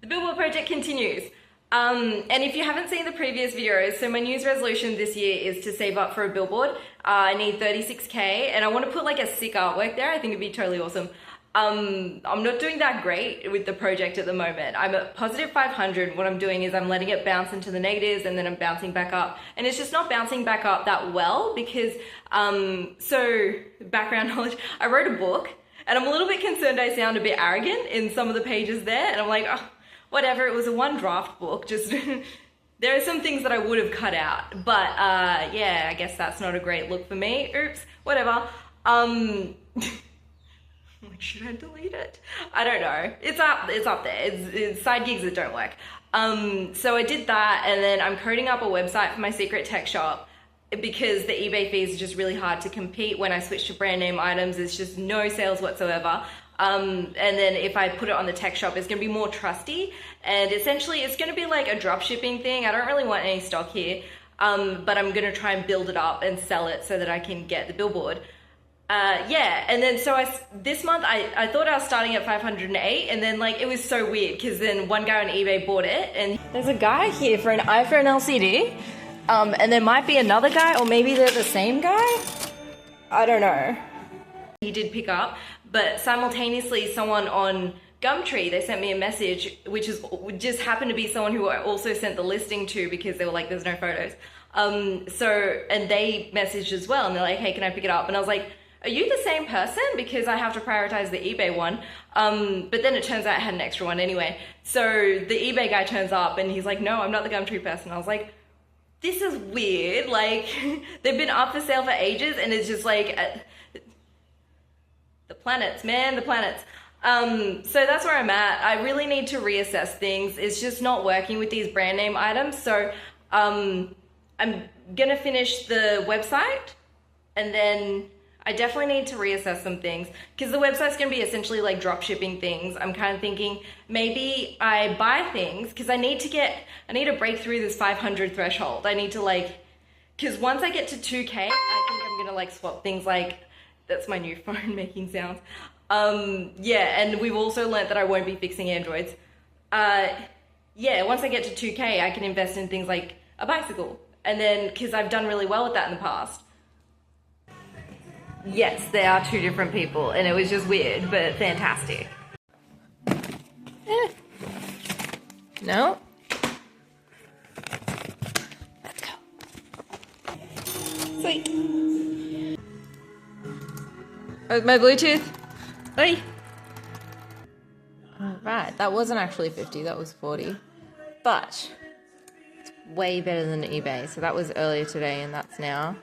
The billboard project continues. And if you haven't seen the previous videos, so my New Year's resolution this year is to save up for a billboard. I need 36K and I want to put like a sick artwork there. I think it'd be totally awesome. I'm not doing that great with the project at the moment. I'm at positive 500. What I'm doing is I'm letting it bounce into the negatives and then I'm bouncing back up. And it's just not bouncing back up that well because, so background knowledge, I wrote a book and I'm a little bit concerned I sound a bit arrogant in some of the pages there. And I'm like, oh, whatever, it was a one draft book, just there are some things that I would have cut out, but yeah, I guess that's not a great look for me. Oops, whatever. Like, should I delete it? I don't know. It's up there. It's side gigs that don't work. So I did that, and then I'm coding up a website for my secret tech shop because the eBay fees are just really hard to compete. When I switch to brand name items, it's just no sales whatsoever. And then if I put it on the tech shop, it's gonna be more trusty. And essentially it's gonna be like a drop shipping thing. I don't really want any stock here, but I'm gonna try and build it up and sell it so that I can get the billboard. Yeah, and then so this month I thought I was starting at 508 and then like it was so weird because then one guy on eBay bought it and there's a guy here for an iPhone LCD. And there might be another guy or maybe they're the same guy. I don't know. He did pick up, but simultaneously someone on Gumtree, they sent me a message, which just happened to be someone who I also sent the listing to because they were like, there's no photos. And they messaged as well and they're like, hey, can I pick it up? And I was like, are you the same person? Because I have to prioritize the eBay one. But then it turns out I had an extra one anyway. So the eBay guy turns up and he's like, no, I'm not the Gumtree person. I was like, this is weird. Like they've been up for sale for ages and it's just like, the planets, man, the planets. So that's where I'm at. I really need to reassess things. It's just not working with these brand name items. So I'm gonna finish the website and then I definitely need to reassess some things because the website's gonna be essentially like drop shipping things. I'm kind of thinking maybe I buy things because I need to break through this 500 threshold. I need to like, because once I get to 2K, I think I'm gonna like swap things like, that's my new phone making sounds. Yeah, and we've also learnt that I won't be fixing Androids. Yeah, once I get to 2K, I can invest in things like a bicycle. And then, because I've done really well with that in the past. Yes, they are two different people, and it was just weird, but fantastic. No? Let's go. Sweet. Oh, my Bluetooth. Oi. Alright, that wasn't actually 50, that was 40. But it's way better than eBay. So that was earlier today and that's now.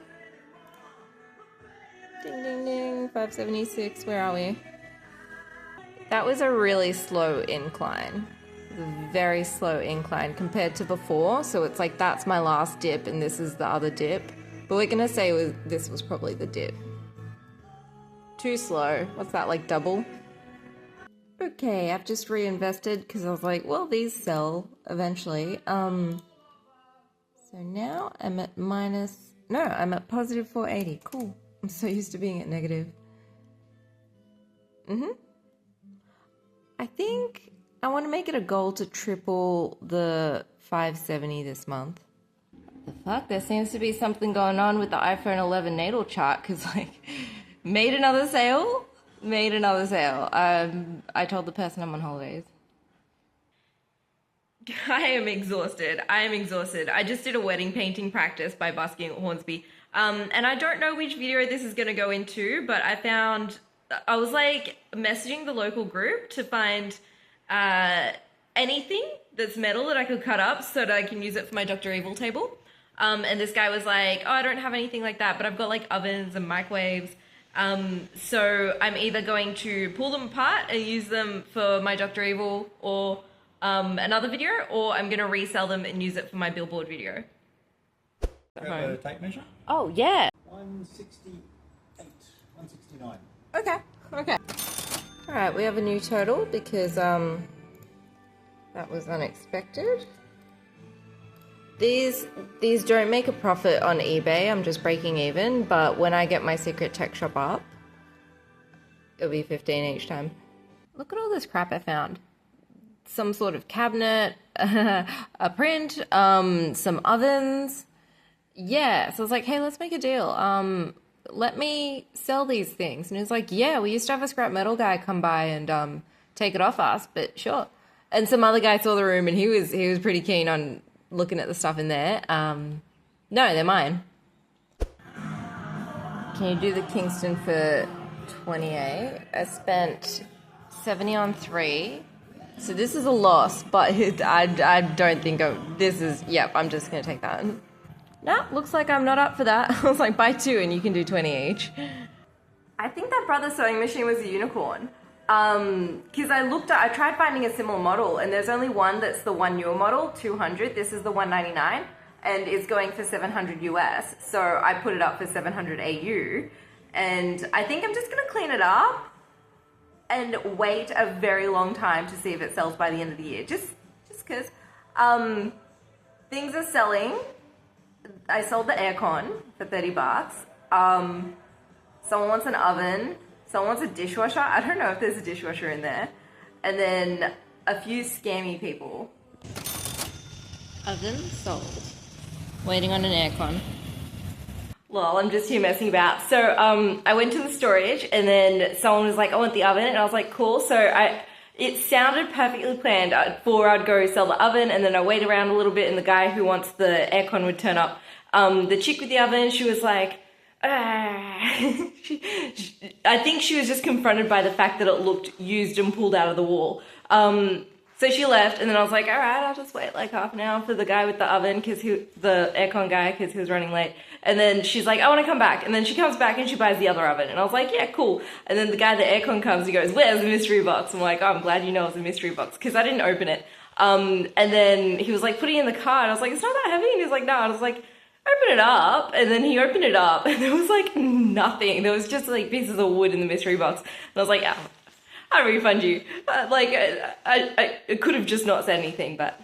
Ding ding ding, 576, where are we? That was a really slow incline. A very slow incline compared to before. So it's like that's my last dip and this is the other dip. But we're gonna say this was probably the dip. Too slow. What's that, like double? Okay, I've just reinvested because I was like, well, these sell eventually. So now I'm at I'm at positive 480. Cool. I'm so used to being at negative. I think I want to make it a goal to triple the 570 this month. The fuck? There seems to be something going on with the iPhone 11 natal chart because like, made another sale. I told the person I'm on holidays. I am exhausted. I just did a wedding painting practice by busking at Hornsby. And I don't know which video this is going to go into, but I was like messaging the local group to find anything that's metal that I could cut up so that I can use it for my Dr. Evil table. And this guy was like, oh, I don't have anything like that, but I've got like ovens and microwaves. So I'm either going to pull them apart and use them for my Dr. Evil or another video, or I'm going to resell them and use it for my billboard video. Have a tape measure? Oh, yeah. 168, 169. Okay. All right, we have a new total because that was unexpected. These don't make a profit on eBay. I'm just breaking even, but when I get my secret tech shop up, it'll be 15 each time. Look at all this crap I found. some sort of cabinet, a print, some ovens. Yeah, so I was like, hey, let's make a deal. Let me sell these things. And he was like, yeah, we used to have a scrap metal guy come by and take it off us, but sure. And some other guy saw the room and he was pretty keen on looking at the stuff in there. No, they're mine. Can you do the Kingston for 28? I spent 70 on 3. So this is a loss, but I don't think this is, yep, I'm just going to take that. No, looks like I'm not up for that. I was like, buy 2 and you can do 20 each. I think that Brothers sewing machine was a unicorn. Because I tried finding a similar model and there's only one that's the one newer model, 200. This is the 199 and it's going for 700 US. So I put it up for 700 AU and I think I'm just going to clean it up and wait a very long time to see if it sells by the end of the year. Just because things are selling. I sold the aircon for 30 bucks. Someone wants an oven. Someone wants a dishwasher. I don't know if there's a dishwasher in there. And then a few scammy people. Oven sold. Waiting on an aircon. Lol, I'm just here messing about. So I went to the storage and then someone was like, I want the oven. And I was like, cool. So it sounded perfectly planned for I'd go sell the oven and then I wait around a little bit and the guy who wants the aircon would turn up. The chick with the oven, she was like, I think she was just confronted by the fact that it looked used and pulled out of the wall. So she left and then I was like, all right, I'll just wait like half an hour for the guy with the oven, the aircon guy, because he was running late. And then she's like, I want to come back. And then she comes back and she buys the other oven. And I was like, yeah, cool. And then the guy, the aircon comes, he goes, where's the mystery box? I'm like, oh, I'm glad you know it's a mystery box because I didn't open it. And then he was like, put it in the car. And I was like, it's not that heavy. And he was like, no. And I was like, open it up. And then he opened it up and there was like nothing. There was just like pieces of wood in the mystery box. And I was like, oh, I'll refund you. I could have just not said anything, but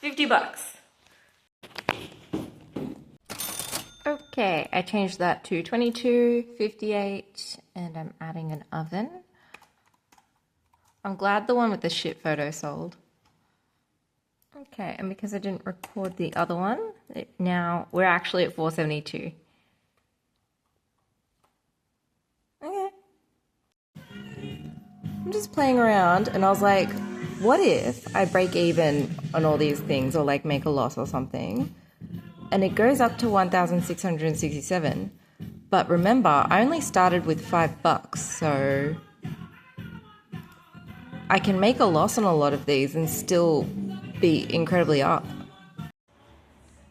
50 bucks. Okay, I changed that to 22.58 and I'm adding an oven. I'm glad the one with the shit photo sold. Okay, and because I didn't record the other one, now we're actually at 472. Okay. I'm just playing around and I was like, what if I break even on all these things or like make a loss or something? And it goes up to 1,667. But remember, I only started with $5, so I can make a loss on a lot of these and still be incredibly up.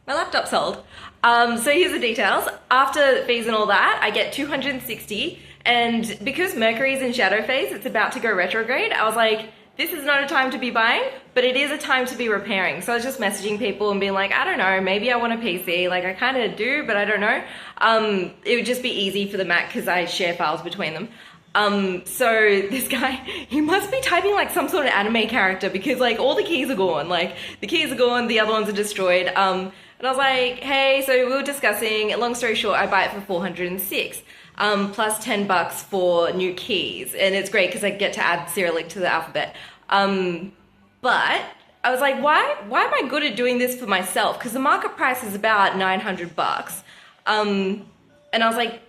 My laptop sold. So here's the details. After fees and all that, I get 260. And because Mercury's in shadow phase, it's about to go retrograde. I was like, this is not a time to be buying, but it is a time to be repairing. So I was just messaging people and being like, I don't know, maybe I want a PC. Like I kind of do, but I don't know. It would just be easy for the Mac because I share files between them. So this guy, he must be typing like some sort of anime character because like all the keys are gone. Like the keys are gone, the other ones are destroyed. And I was like, hey, so we were discussing, long story short, I buy it for 406. Plus 10 bucks for new keys. And it's great because I get to add Cyrillic to the alphabet. But I was like, why am I good at doing this for myself? Because the market price is about 900 bucks. And I was like,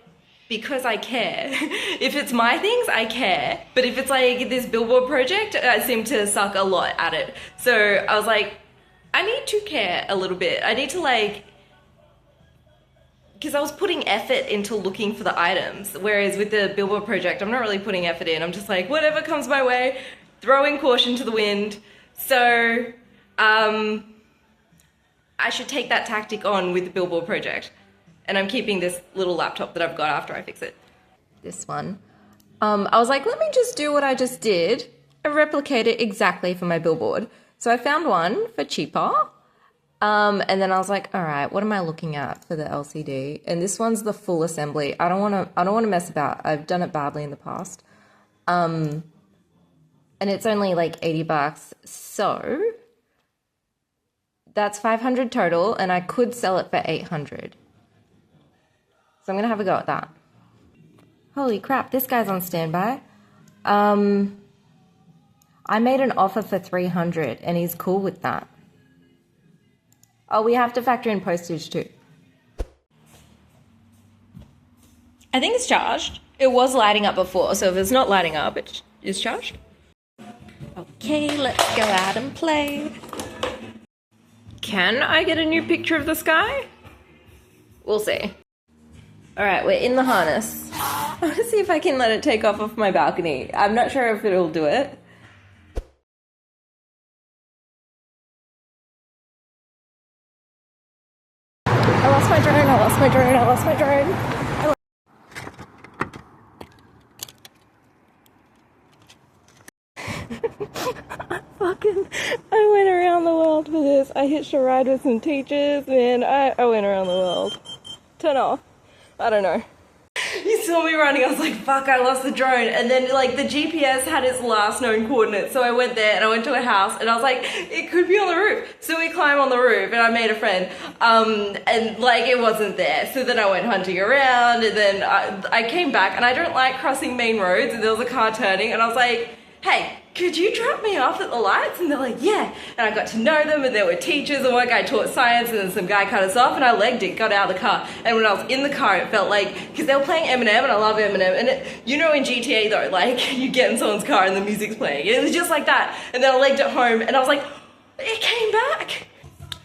because I care. If it's my things, I care. But if it's like this billboard project, I seem to suck a lot at it. So I was like, I need to care a little bit. I need to like, because I was putting effort into looking for the items, whereas with the billboard project, I'm not really putting effort in. I'm just like, whatever comes my way, throwing caution to the wind. So I should take that tactic on with the billboard project. And I'm keeping this little laptop that I've got after I fix it. This one. I was like, let me just do what I just did and replicate it exactly for my billboard. So I found one for cheaper. And then I was like, all right, what am I looking at for the LCD? And this one's the full assembly. I don't want to mess about. I've done it badly in the past. And it's only like 80 bucks. So that's 500 total and I could sell it for 800. So I'm going to have a go at that. Holy crap, this guy's on standby. I made an offer for 300 and he's cool with that. Oh, we have to factor in postage too. I think it's charged. It was lighting up before, so if it's not lighting up, it is charged. Okay, let's go out and play. Can I get a new picture of the sky? We'll see. Alright, we're in the harness. I want to see if I can let it take off my balcony. I'm not sure if it'll do it. I lost my drone, I lost my drone, I lost my drone. I went around the world for this. I hitched a ride with some teachers, man. I went around the world. Turn off. I don't know. You saw me running, I was like, fuck, I lost the drone. And then like the GPS had its last known coordinates. So I went there and I went to a house and I was like, it could be on the roof. So we climbed on the roof and I made a friend. And like it wasn't there. So then I went hunting around and then I came back and I don't like crossing main roads and there was a car turning and I was like, hey, could you drop me off at the lights? And they're like, yeah. And I got to know them and there were teachers and one guy taught science and then some guy cut us off and I legged it, got out of the car. And when I was in the car, it felt like, because they were playing Eminem and I love Eminem. And it, you know in GTA though, like you get in someone's car and the music's playing. It was just like that. And then I legged it home and I was like, it came back.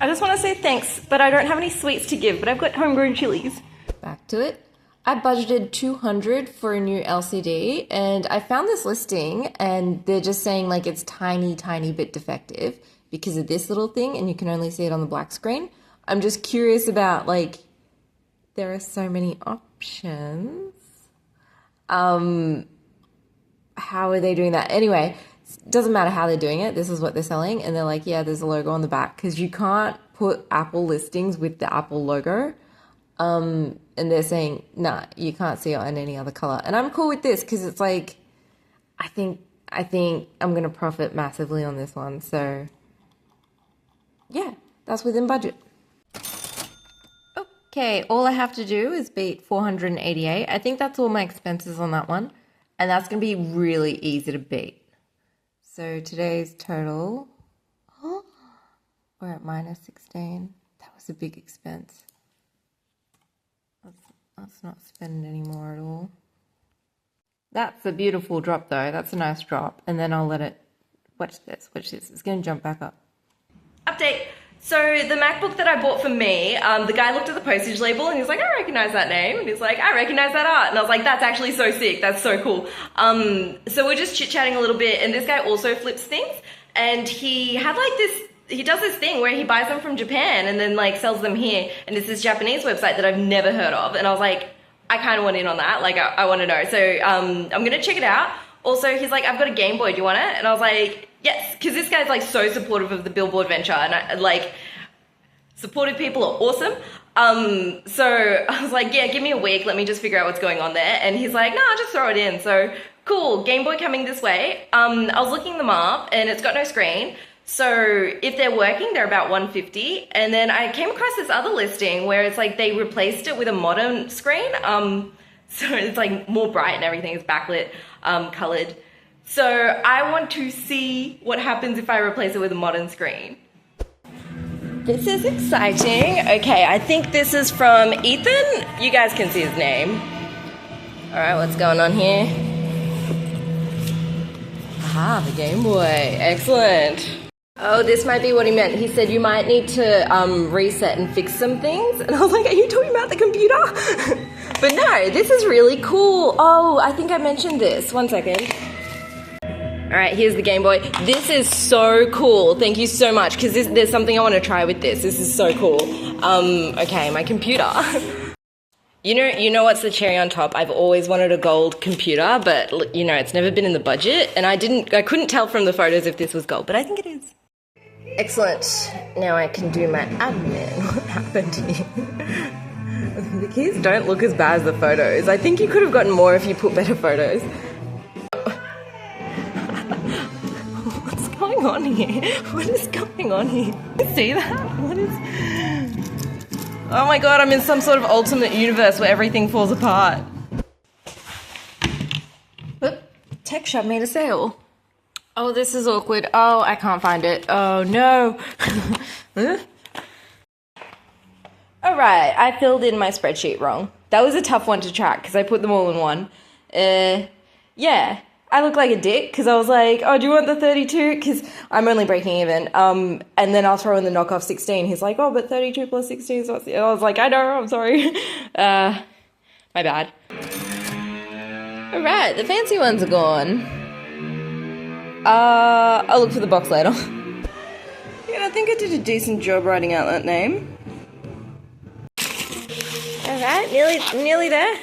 I just want to say thanks, but I don't have any sweets to give, but I've got homegrown chilies. Back to it. I budgeted 200 for a new LCD and I found this listing and they're just saying like it's tiny bit defective because of this little thing and you can only see it on the black screen. I'm just curious about like, there are so many options. How are they doing that? Anyway, it doesn't matter how they're doing it. This is what they're selling and they're like, yeah, there's a logo on the back because you can't put Apple listings with the Apple logo. And they're saying, nah, you can't see it in any other color. And I'm cool with this because it's like, I think I'm going to profit massively on this one. So yeah, that's within budget. Okay, all I have to do is beat 488. I think that's all my expenses on that one. And that's going to be really easy to beat. So today's total, we're at minus 16. That was a big expense. Let's not spend any more at all. That's a beautiful drop though. That's a nice drop. And then I'll let it, watch this. It's going to jump back up. Update. So the MacBook that I bought for me, the guy looked at the postage label and he's like, I recognize that name. And he's like, I recognize that art. And I was like, that's actually so sick. That's so cool. So we're just chit-chatting a little bit and this guy also flips things. And he had like this, he does this thing where he buys them from Japan and then like sells them here. And it's this Japanese website that I've never heard of. And I was like, I kind of want in on that. Like I want to know. So I'm going to check it out. Also, he's like, I've got a Game Boy. Do you want it? And I was like, yes. Because this guy's like so supportive of the Billboard venture. And I like, supportive people are awesome. So I was like, yeah, give me a week. Let me just figure out what's going on there. And he's like, nah, just throw it in. So cool. Game Boy coming this way. I was looking them up and it's got no screen. So if they're working, they're about $150. And then I came across this other listing where it's like they replaced it with a modern screen. So it's like more bright and everything is backlit, colored. So I want to see what happens if I replace it with a modern screen. This is exciting. Okay, I think this is from Ethan. You guys can see his name. All right, what's going on here? Aha, the Game Boy. Excellent. Oh, this might be what he meant. He said you might need to reset and fix some things. And I was like, are you talking about the computer? But no, this is really cool. Oh, I think I mentioned this. 1 second. All right, here's the Game Boy. This is so cool. Thank you so much, because there's something I want to try with this. This is so cool. Okay, my computer. You know what's the cherry on top? I've always wanted a gold computer, but you know, it's never been in the budget, and I couldn't tell from the photos if this was gold, but I think it is. Excellent. Now I can do my admin. What happened here? The keys don't look as bad as the photos. I think you could have gotten more if you put better photos. What's going on here? What is going on here? You see that? What is... Oh my god, I'm in some sort of alternate universe where everything falls apart. Whoop. Tech Shop made a sale. Oh, this is awkward. Oh, I can't find it. Oh, no. All right, I filled in my spreadsheet wrong. That was a tough one to track because I put them all in one. Yeah, I look like a dick because I was like, oh, do you want the 32? Because I'm only breaking even. And then I'll throw in the knockoff 16. He's like, oh, but 32 plus 16 is what's the... I was like, I know, I'm sorry. My bad. All right, the fancy ones are gone. I'll look for the box later. Yeah, I think I did a decent job writing out that name. All right, nearly there.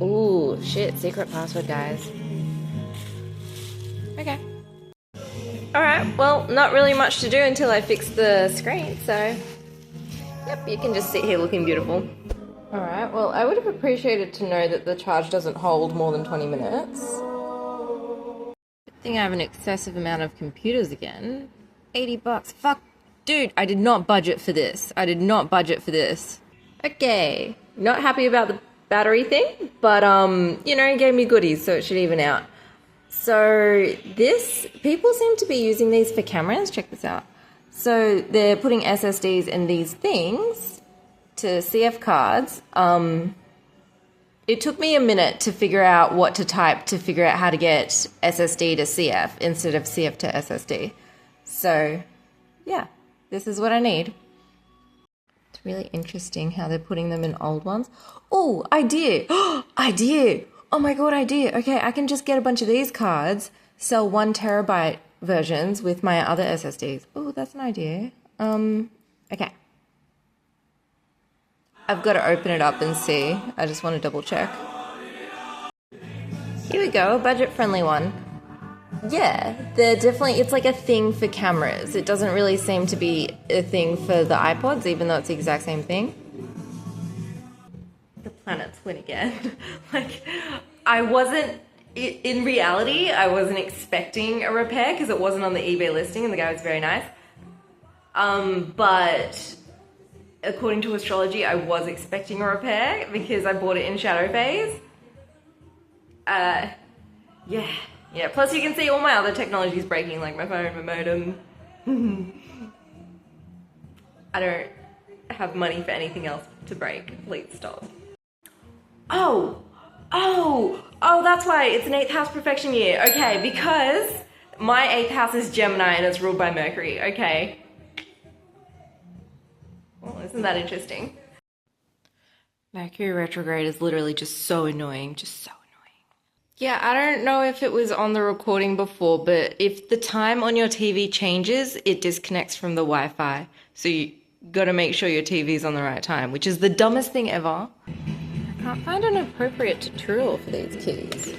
Ooh, shit, secret password, guys. Okay. All right, well, not really much to do until I fix the screen, so... Yep, you can just sit here looking beautiful. Alright, well, I would have appreciated to know that the charge doesn't hold more than 20 minutes. Good thing I have an excessive amount of computers again. 80 bucks. Fuck. Dude, I did not budget for this. I did not budget for this. Okay. Not happy about the battery thing, but, you know, it gave me goodies, so it should even out. So, people seem to be using these for cameras. Check this out. So, they're putting SSDs in these things to CF cards. It took me a minute to figure out what to type to figure out how to get SSD to CF instead of CF to SSD. So, yeah, this is what I need. It's really interesting how they're putting them in old ones. Oh, idea! Idea! Oh my god, idea! Okay, I can just get a bunch of these cards, sell 1 terabyte versions with my other SSDs. Oh, that's an idea. Okay. I've got to open it up and see. I just want to double check. Here we go, a budget-friendly one. Yeah, they're definitely, it's like a thing for cameras. It doesn't really seem to be a thing for the iPods, even though it's the exact same thing. The planets win again. Like, in reality, I wasn't expecting a repair because it wasn't on the eBay listing and the guy was very nice. But according to astrology, I was expecting a repair because I bought it in shadow phase. Yeah. Plus, you can see all my other technologies breaking, like my phone, my modem. I don't have money for anything else to break. Please stop. Oh, that's why it's an 8th house perfection year. Okay, because my 8th house is Gemini and it's ruled by Mercury. Okay. Well, isn't that interesting? Mercury retrograde is literally just so annoying. Just so annoying. Yeah, I don't know if it was on the recording before, but if the time on your TV changes, it disconnects from the Wi-Fi. So you gotta make sure your TV's on the right time, which is the dumbest thing ever. I can't find an appropriate tutorial for these keys.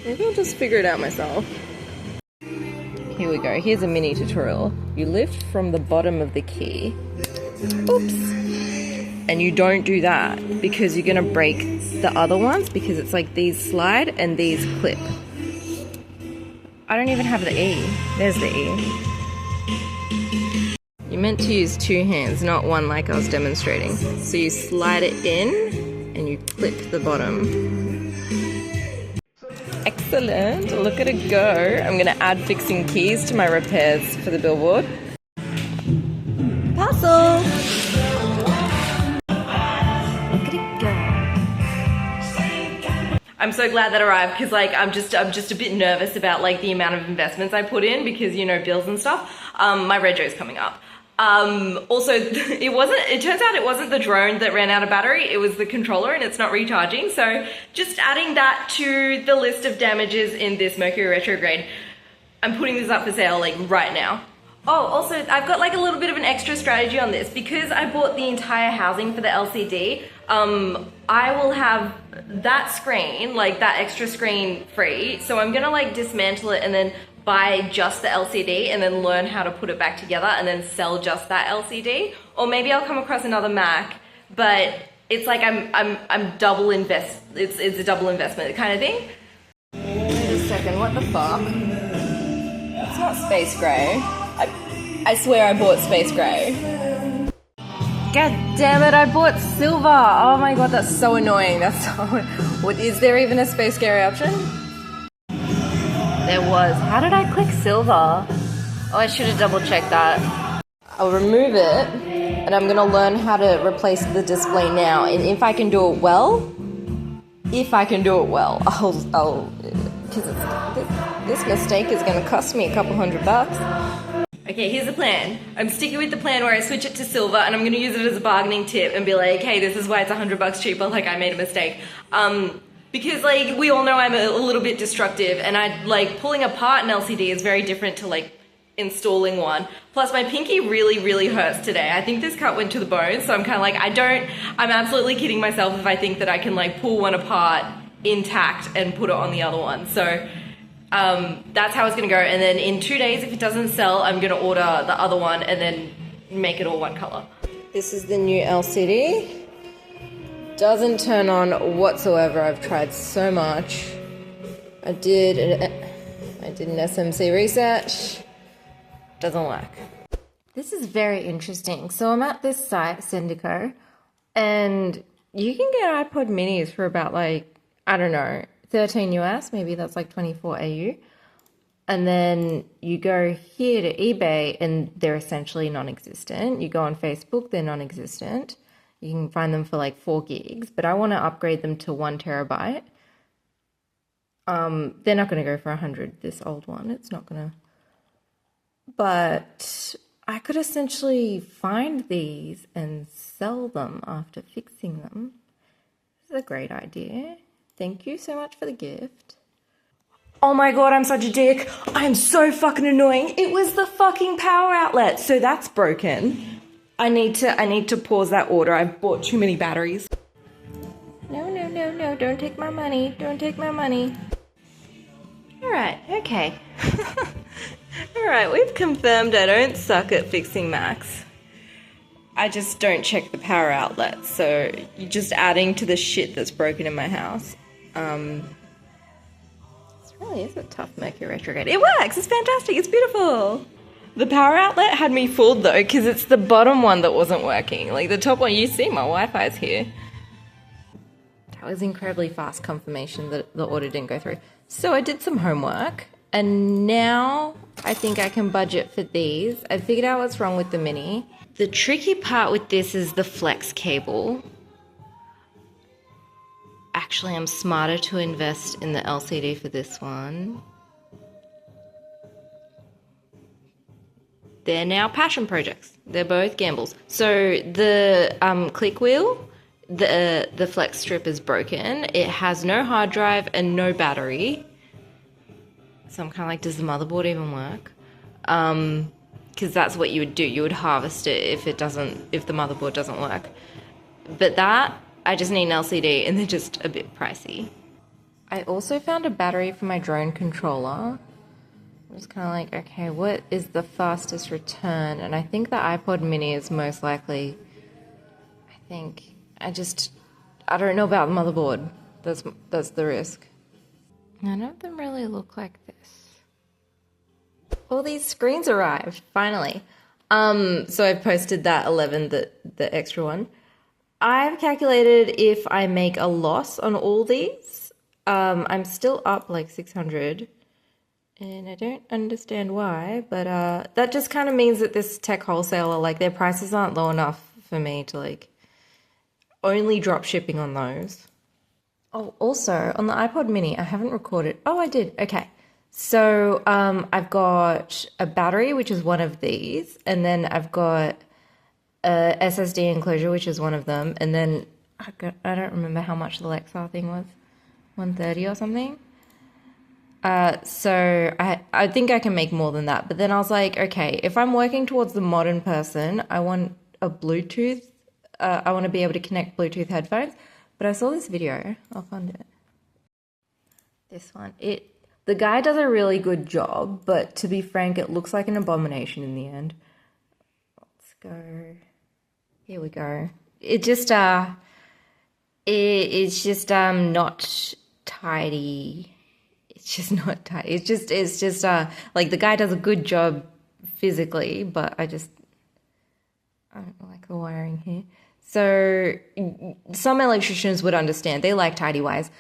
Maybe I'll just figure it out myself. Here we go. Here's a mini tutorial. You lift from the bottom of the key. Oops. And you don't do that because you're going to break the other ones because it's like these slide and these clip. I don't even have the E. There's the E. You're meant to use 2 hands, not one like I was demonstrating. So you slide it in and you clip the bottom. Excellent. Look at it go. I'm going to add fixing keys to my repairs for the billboard. Parcel! Look at it go. I'm so glad that arrived because like I'm just a bit nervous about like the amount of investments I put in because, you know, bills and stuff. My retro's coming up. Also, it turns out it wasn't the drone that ran out of battery, it was the controller and it's not recharging. So just adding that to the list of damages in this Mercury retrograde. I'm putting this up for sale like right now. Oh, also I've got like a little bit of an extra strategy on this because I bought the entire housing for the LCD. I will have that screen, like that extra screen free. So I'm gonna like dismantle it and then buy just the LCD and then learn how to put it back together and then sell just that LCD. Or maybe I'll come across another Mac, but it's like I'm double it's a double investment kind of thing. Wait a second, what the fuck? It's not space gray. I swear I bought space gray. God damn it, I bought silver. Oh my god, that's so annoying. That's so... What, is there even a space scary option? There was. How did I click silver? Oh, I should have double checked that. I'll remove it, and I'm gonna learn how to replace the display now. And if I can do it well, I'll because this mistake is gonna cost me a couple $100. Okay, here's the plan. I'm sticking with the plan where I switch it to silver, and I'm gonna use it as a bargaining tip and be like, hey, this is why it's $100 cheaper, like I made a mistake. Because like, we all know I'm a little bit destructive, and pulling apart an LCD is very different to like installing one. Plus my pinky really hurts today. I think this cut went to the bone, so I'm kind of like, I'm absolutely kidding myself if I think that I can like pull one apart intact and put it on the other one. So that's how it's gonna go, and then in 2 days, if it doesn't sell, I'm gonna order the other one and then make it all one color. This is the new LCD. Doesn't turn on whatsoever. I've tried so much. I did an SMC research. Doesn't work. This is very interesting. So I'm at this site, Syndico, and you can get iPod minis for about like, I don't know, 13 US, maybe that's like 24 AU. And then you go here to eBay and they're essentially non-existent. You go on Facebook, they're non-existent. You can find them for like 4 gigs, but I want to upgrade them to 1 terabyte. They're not going to go for 100, this old one. It's not going to. But I could essentially find these and sell them after fixing them. This is a great idea. Thank you so much for the gift. Oh my god, I'm such a dick. I'm so fucking annoying. It was the fucking power outlet. So that's broken. I need to pause that order. I've bought too many batteries. No, don't take my money. Don't take my money. Alright, okay. Alright, we've confirmed I don't suck at fixing Macs. I just don't check the power outlets, so you're just adding to the shit that's broken in my house. This really is a tough Mercury retrograde. It works! It's fantastic! It's beautiful! The power outlet had me fooled though, because it's the bottom one that wasn't working. Like the top one, you see my Wi-Fi's here. That was incredibly fast confirmation that the order didn't go through. So I did some homework, and now I think I can budget for these. I figured out what's wrong with the Mini. The tricky part with this is the flex cable. Actually, I'm smarter to invest in the LCD for this one. They're now passion projects. They're both gambles. So the click wheel, the flex strip is broken. It has no hard drive and no battery. So I'm kind of like, does the motherboard even work? Because that's what you would do. You would harvest it if the motherboard doesn't work. But that, I just need an LCD, and they're just a bit pricey. I also found a battery for my drone controller. I was kind of like, okay, what is the fastest return? And I think the iPod mini is most likely. I don't know about the motherboard. That's the risk. None of them really look like this. All these screens arrived, finally. So I've posted that 11, the extra one. I've calculated if I make a loss on all these, I'm still up like 600. And I don't understand why, but that just kind of means that this tech wholesaler, like their prices aren't low enough for me to like only drop shipping on those. Oh, also on the iPod mini, I haven't recorded. Oh, I did. Okay. So I've got a battery, which is one of these, and then I've got a SSD enclosure, which is one of them, and then I don't remember how much the Lexar thing was, 130 or something. So I think I can make more than that, but then I was like, okay, if I'm working towards the modern person, I want a Bluetooth. I want to be able to connect Bluetooth headphones. But I saw this video. I'll find it. This one. The guy does a really good job, but to be frank, it looks like an abomination in the end. Let's go. Here we go. It just it's just not tidy. It's just not tidy. It's just like the guy does a good job physically, but I don't like the wiring here. So some electricians would understand. They like tidy wires.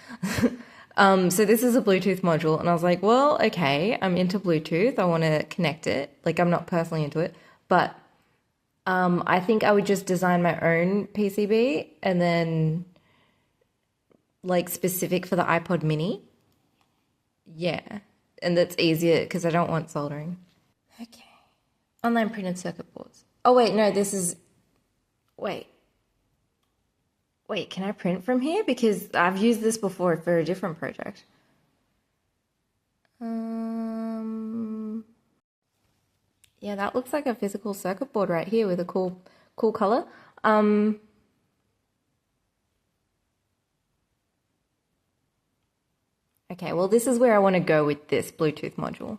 So this is a Bluetooth module, and I was like, well, okay, I'm into Bluetooth. I want to connect it. Like, I'm not personally into it, but I think I would just design my own PCB and then like specific for the iPod mini. Yeah, and that's easier because I don't want soldering. Okay, online printed circuit boards. Oh wait, no, this is, wait, can I print from here? Because I've used this before for a different project. Yeah, that looks like a physical circuit board right here with a cool color. Okay, well, this is where I want to go with this Bluetooth module.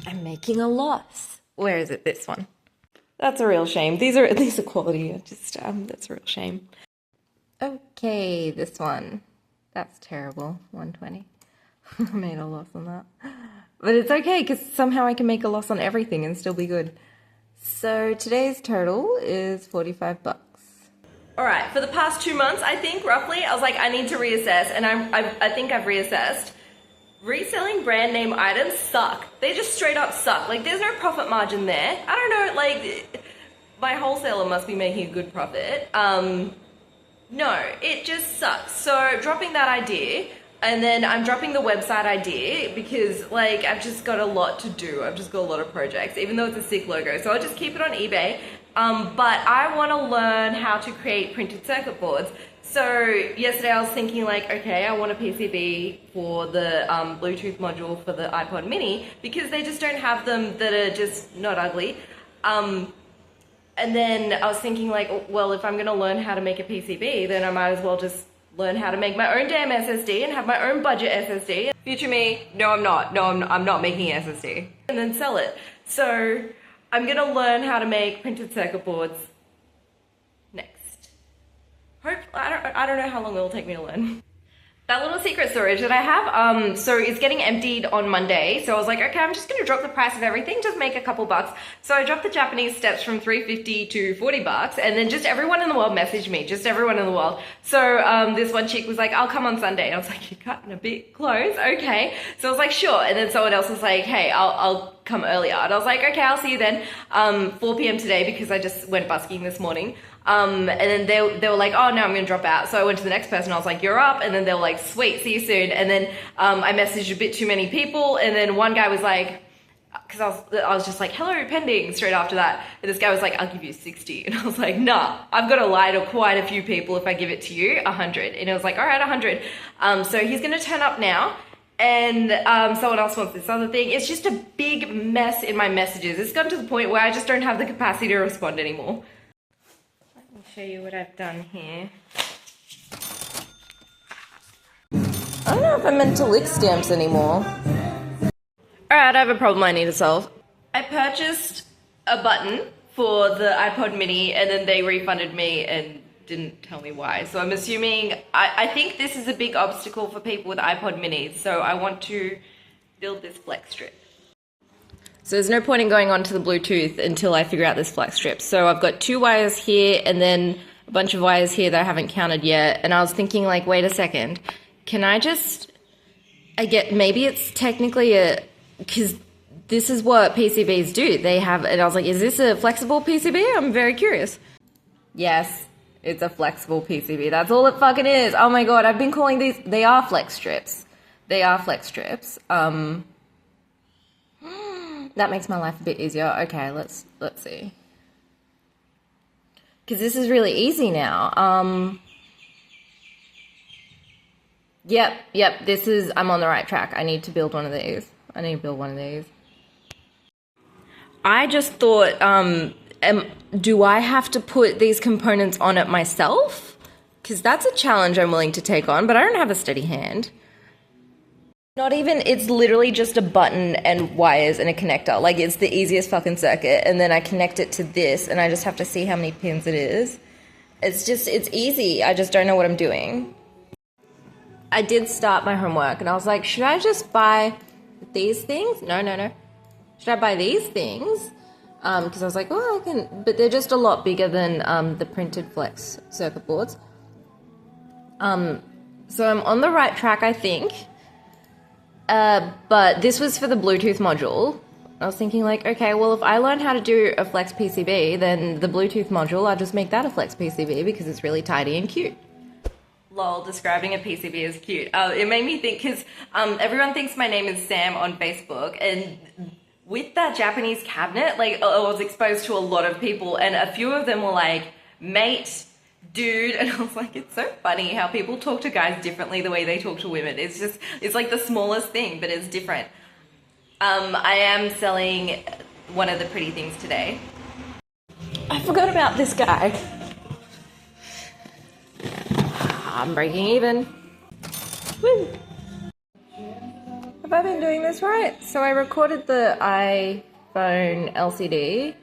I'm making a loss. Where is it? This one. That's a real shame. These are quality. That's a real shame. Okay, this one. That's terrible. 120. I made a loss on that. But it's okay because somehow I can make a loss on everything and still be good. So today's total is 45 bucks. All right, for the past 2 months, I think roughly, I was like, I need to reassess, and I think I've reassessed. Reselling brand name items suck. They just straight up suck. Like, there's no profit margin there. I don't know, like, my wholesaler must be making a good profit. No, it just sucks. So dropping that idea, and then I'm dropping the website idea because, like, I've just got a lot to do. I've just got a lot of projects, even though it's a sick logo. So I'll just keep it on eBay. But I want to learn how to create printed circuit boards. So yesterday I was thinking like, okay, I want a PCB for the Bluetooth module for the iPod mini because they just don't have them that are just not ugly. And then I was thinking like, well, if I'm going to learn how to make a PCB, then I might as well just learn how to make my own damn SSD and have my own budget SSD. Future me, no I'm not. No, I'm not making an SSD. And then sell it. So I'm going to learn how to make printed circuit boards next. I don't know how long it will take me to learn. That little secret storage that I have, so it's getting emptied on Monday. So I was like, okay, I'm just gonna drop the price of everything, just make a couple bucks. So I dropped the Japanese steps from $3.50 to 40 bucks, and then just everyone in the world messaged me, just everyone in the world. So this one chick was like, I'll come on Sunday. I was like, you're cutting a bit close, okay. So I was like, sure. And then someone else was like, hey, I'll come earlier. And I was like, okay, I'll see you then. 4 p.m. today because I just went busking this morning. And then they were like, oh no, I'm gonna drop out. So I went to the next person, I was like, you're up. And then they were like, sweet, see you soon. And then I messaged a bit too many people. And then one guy was like, because I was just like, hello, pending, straight after that. And this guy was like, I'll give you 60. And I was like, nah, I've got to lie to quite a few people if I give it to you, 100. And I was like, all right, 100. So he's gonna turn up now. And someone else wants this other thing. It's just a big mess in my messages. It's gotten to the point where I just don't have the capacity to respond anymore. Show you what I've done here. I don't know if I'm meant to lick stamps anymore. Alright, I have a problem I need to solve. I purchased a button for the iPod mini and then they refunded me and didn't tell me why. So I'm assuming, I think this is a big obstacle for people with iPod minis. So I want to build this flex strip. So there's no point in going on to the Bluetooth until I figure out this flex strip. So I've got 2 wires here and then a bunch of wires here that I haven't counted yet. And I was thinking like, wait a second, can I just, maybe it's technically because this is what PCBs do. They have, and I was like, is this a flexible PCB? I'm very curious. Yes, it's a flexible PCB. That's all it fucking is. Oh my God, I've been calling these, they are flex strips. They are flex strips. That makes my life a bit easier. Okay, let's see. Because this is really easy now. Yep, I'm on the right track. I need to build one of these. I just thought, do I have to put these components on it myself? Because that's a challenge I'm willing to take on, but I don't have a steady hand. Not even, it's literally just a button and wires and a connector. Like, it's the easiest fucking circuit. And then I connect it to this and I just have to see how many pins it is. It's easy. I just don't know what I'm doing. I did start my homework and I was like, should I just buy these things? No. Should I buy these things? because I was like, oh, I can, but they're just a lot bigger than the printed flex circuit boards. So I'm on the right track, I think. But this was for the Bluetooth module. I was thinking like, okay, well, if I learn how to do a flex PCB, then the Bluetooth module, I'll just make that a flex PCB because it's really tidy and cute. Lol, describing a PCB as cute. It made me think, because everyone thinks my name is Sam on Facebook, and with that Japanese cabinet, like, I was exposed to a lot of people, and a few of them were like, mate, dude, and I was like, it's so funny how people talk to guys differently the way they talk to women. It's just, it's like the smallest thing, but it's different. I am selling one of the pretty things today. I forgot about this guy. I'm breaking even. Woo! Have I been doing this right? So I recorded the iPhone LCD,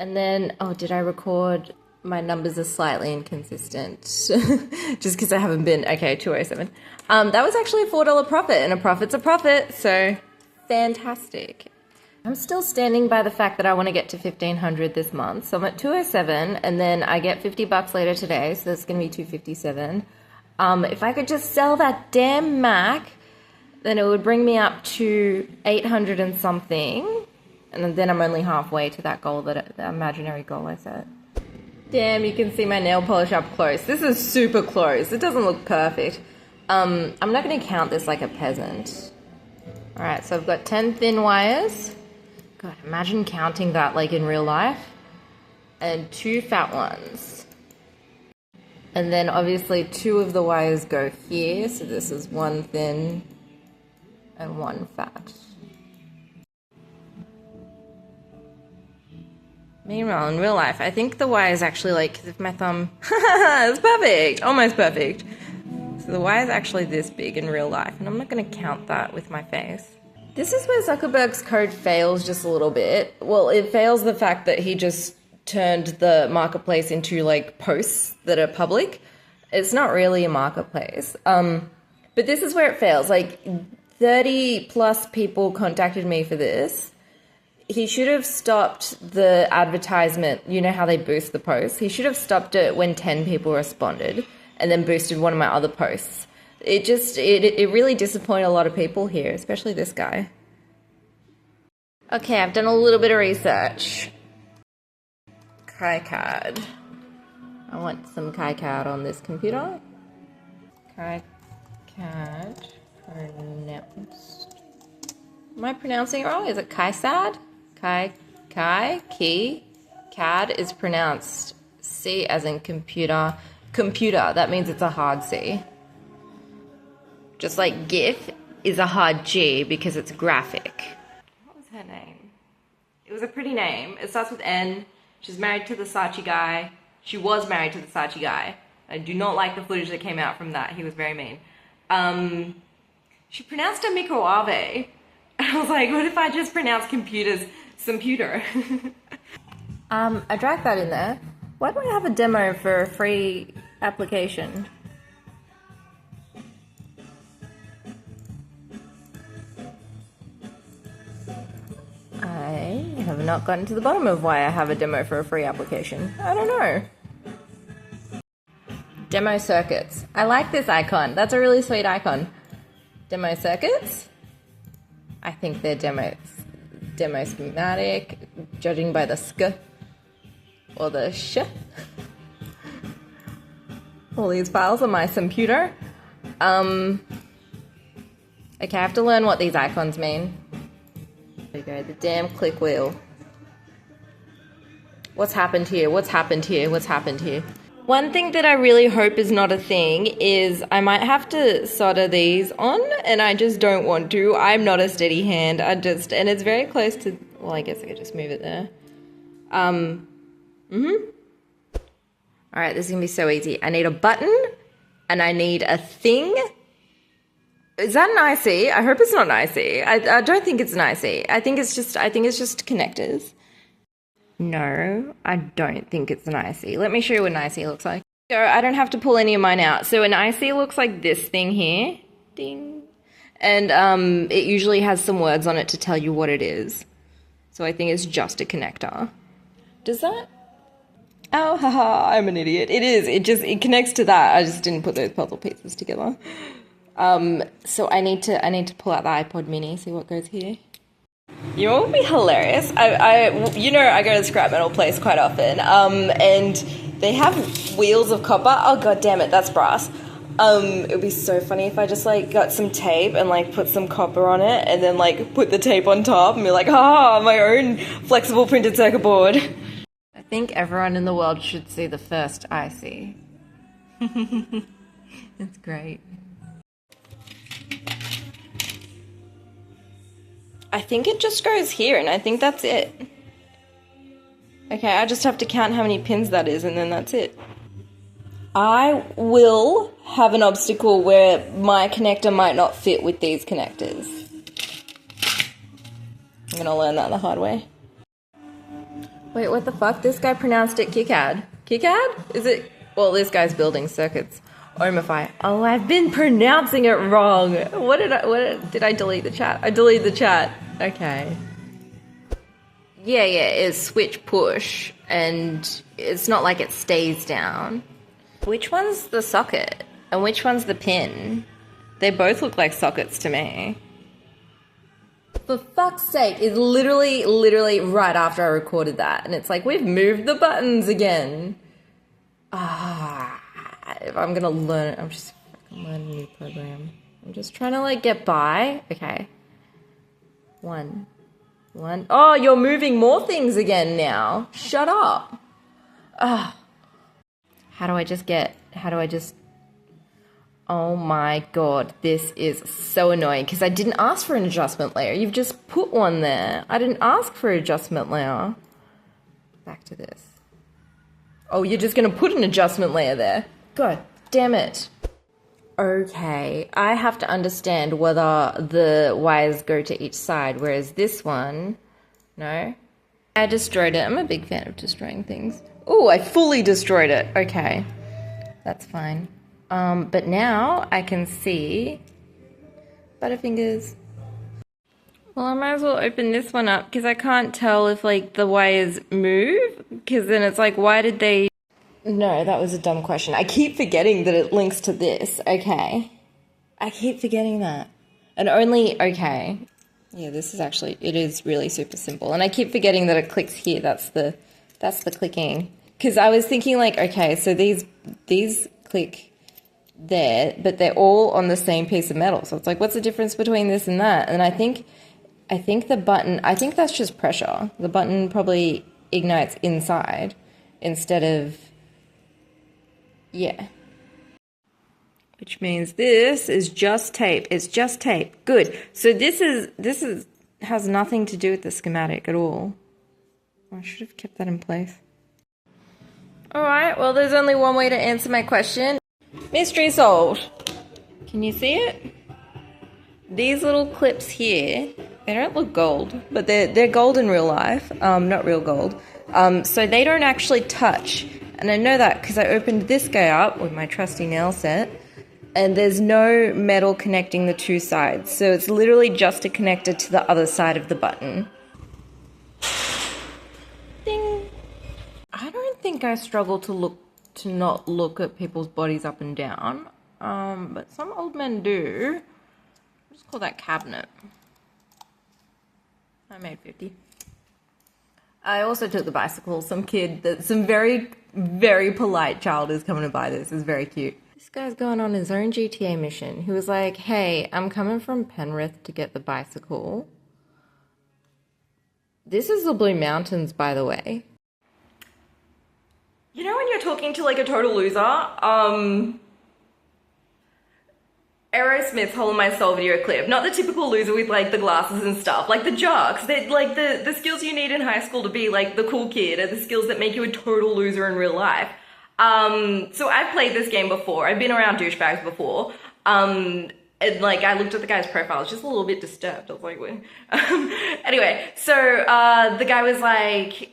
and then, oh, did I record? My numbers are slightly inconsistent, just because I haven't been, okay, 207. That was actually a $4 profit, and a profit's a profit, so fantastic. I'm still standing by the fact that I want to get to 1,500 this month, so I'm at 207, and then I get $50 later today, so that's going to be 257. If I could just sell that damn Mac, then it would bring me up to 800 and something, and then I'm only halfway to that goal, the imaginary goal I set. Damn, you can see my nail polish up close. This is super close. It doesn't look perfect. I'm not going to count this like a peasant. Alright, so I've got 10 thin wires. God, imagine counting that like in real life. And 2 fat ones. And then obviously 2 of the wires go here. So this is 1 thin and 1 fat. Meanwhile, in real life, I think the wire is actually like, if my thumb, it's perfect, almost perfect. So the wire is actually this big in real life, and I'm not going to count that with my face. This is where Zuckerberg's code fails just a little bit. Well, it fails the fact that he just turned the marketplace into like posts that are public. It's not really a marketplace. But this is where it fails. Like 30 plus people contacted me for this. He should have stopped the advertisement. You know how they boost the posts? He should have stopped it when 10 people responded and then boosted one of my other posts. It really disappointed a lot of people here, especially this guy. Okay, I've done a little bit of research. KiCad. I want some KiCad on this computer. KiCad pronounced. Am I pronouncing it wrong? Is it KiCad? CAD is pronounced C as in computer. Computer, that means it's a hard C. Just like GIF is a hard G because it's graphic. What was her name? It was a pretty name. It starts with N. She's married to the Saatchi guy. She was married to the Saatchi guy. I do not like the footage that came out from that. He was very mean. She pronounced it microwave. I was like, what if I just pronounce computers computer? I dragged that in there. Why do I have a demo for a free application? I have not gotten to the bottom of why I have a demo for a free application. I don't know. Demo circuits. I like this icon. That's a really sweet icon. Demo circuits? I think they're demo schematic, judging by the sk or the sh. All these files on my computer. Okay, I have to learn what these icons mean. There we go, the damn click wheel. What's happened here? What's happened here? What's happened here? One thing that I really hope is not a thing is I might have to solder these on, and I just don't want to. I'm not a steady hand. And it's very close to, well, I guess I could just move it there. All right, this is gonna be so easy. I need a button, and I need a thing. Is that an IC? I hope it's not an IC. I don't think it's an IC. I think it's just connectors. No, I don't think it's an IC. Let me show you what an IC looks like. So I don't have to pull any of mine out. So an IC looks like this thing here. Ding. And it usually has some words on it to tell you what it is. So I think it's just a connector. Does that? Oh, haha, I'm an idiot. It is. It connects to that. I just didn't put those puzzle pieces together. So I need to pull out the iPod mini, see what goes here. You know what would be hilarious? I go to the scrap metal place quite often, and they have wheels of copper. Oh, god damn it, that's brass. It would be so funny if I just, like, got some tape and, like, put some copper on it, and then, like, put the tape on top and be like, my own flexible printed circuit board. I think everyone in the world should see the first I see. It's great. I think it just goes here, and I think that's it. Okay, I just have to count how many pins that is, and then that's it. I will have an obstacle where my connector might not fit with these connectors. I'm gonna learn that the hard way. Wait, what the fuck? This guy pronounced it Kikad. Kikad? Is it? Well, this guy's building circuits. Omify. Oh, I've been pronouncing it wrong. Did I delete the chat? I deleted the chat. Okay. Yeah, it's switch push, and it's not like it stays down. Which one's the socket? And which one's the pin? They both look like sockets to me. For fuck's sake, it's literally right after I recorded that, and it's like, we've moved the buttons again. If I'm gonna learn it, I'm just fucking learning a new program. I'm just trying to, like, get by. Okay. One. Oh, you're moving more things again now. Shut up. How do I just... Oh my god, this is so annoying, because I didn't ask for an adjustment layer. You've just put one there. I didn't ask for an adjustment layer. Back to this. Oh, you're just gonna put an adjustment layer there. God damn it. Okay, I have to understand whether the wires go to each side, whereas this one, no. I destroyed it. I'm a big fan of destroying things. Oh, I fully destroyed it. Okay, that's fine. But now I can see Butterfingers. Well, I might as well open this one up, because I can't tell if, like, the wires move, because then it's like, why did they... No, that was a dumb question. I keep forgetting that it links to this. Okay. I keep forgetting that. And only... Okay. Yeah, this is actually... It is really super simple. And I keep forgetting that it clicks here. That's the clicking. Because I was thinking, like, okay, so these click there, but they're all on the same piece of metal. So it's like, what's the difference between this and that? And I think the button... I think that's just pressure. The button probably ignites inside instead of... Yeah. Which means this is just tape. It's just tape. Good. So this has nothing to do with the schematic at all. I should have kept that in place. Alright, well, there's only one way to answer my question. Mystery solved. Can you see it? These little clips here, they don't look gold, but they're gold in real life. Not real gold. So they don't actually touch. And I know that because I opened this guy up with my trusty nail set, and there's no metal connecting the two sides. So it's literally just a connector to the other side of the button. Ding! I don't think I struggle to not look at people's bodies up and down, but some old men do. I'll just call that cabinet. I made 50. I also took the bicycle. Some very, very polite child is coming to buy this. It's very cute. This guy's going on his own GTA mission. He was like, hey, I'm coming from Penrith to get the bicycle. This is the Blue Mountains, by the way. You know when you're talking to, like, a total loser? Aerosmith's Hole in My Soul video clip. Not the typical loser with, like, the glasses and stuff. Like, the jocks. They're, like, the skills you need in high school to be, like, the cool kid are the skills that make you a total loser in real life. So I've played this game before. I've been around douchebags before. And, like, I looked at the guy's profile. I was just a little bit disturbed. I was like, what? Anyway, so the guy was, like,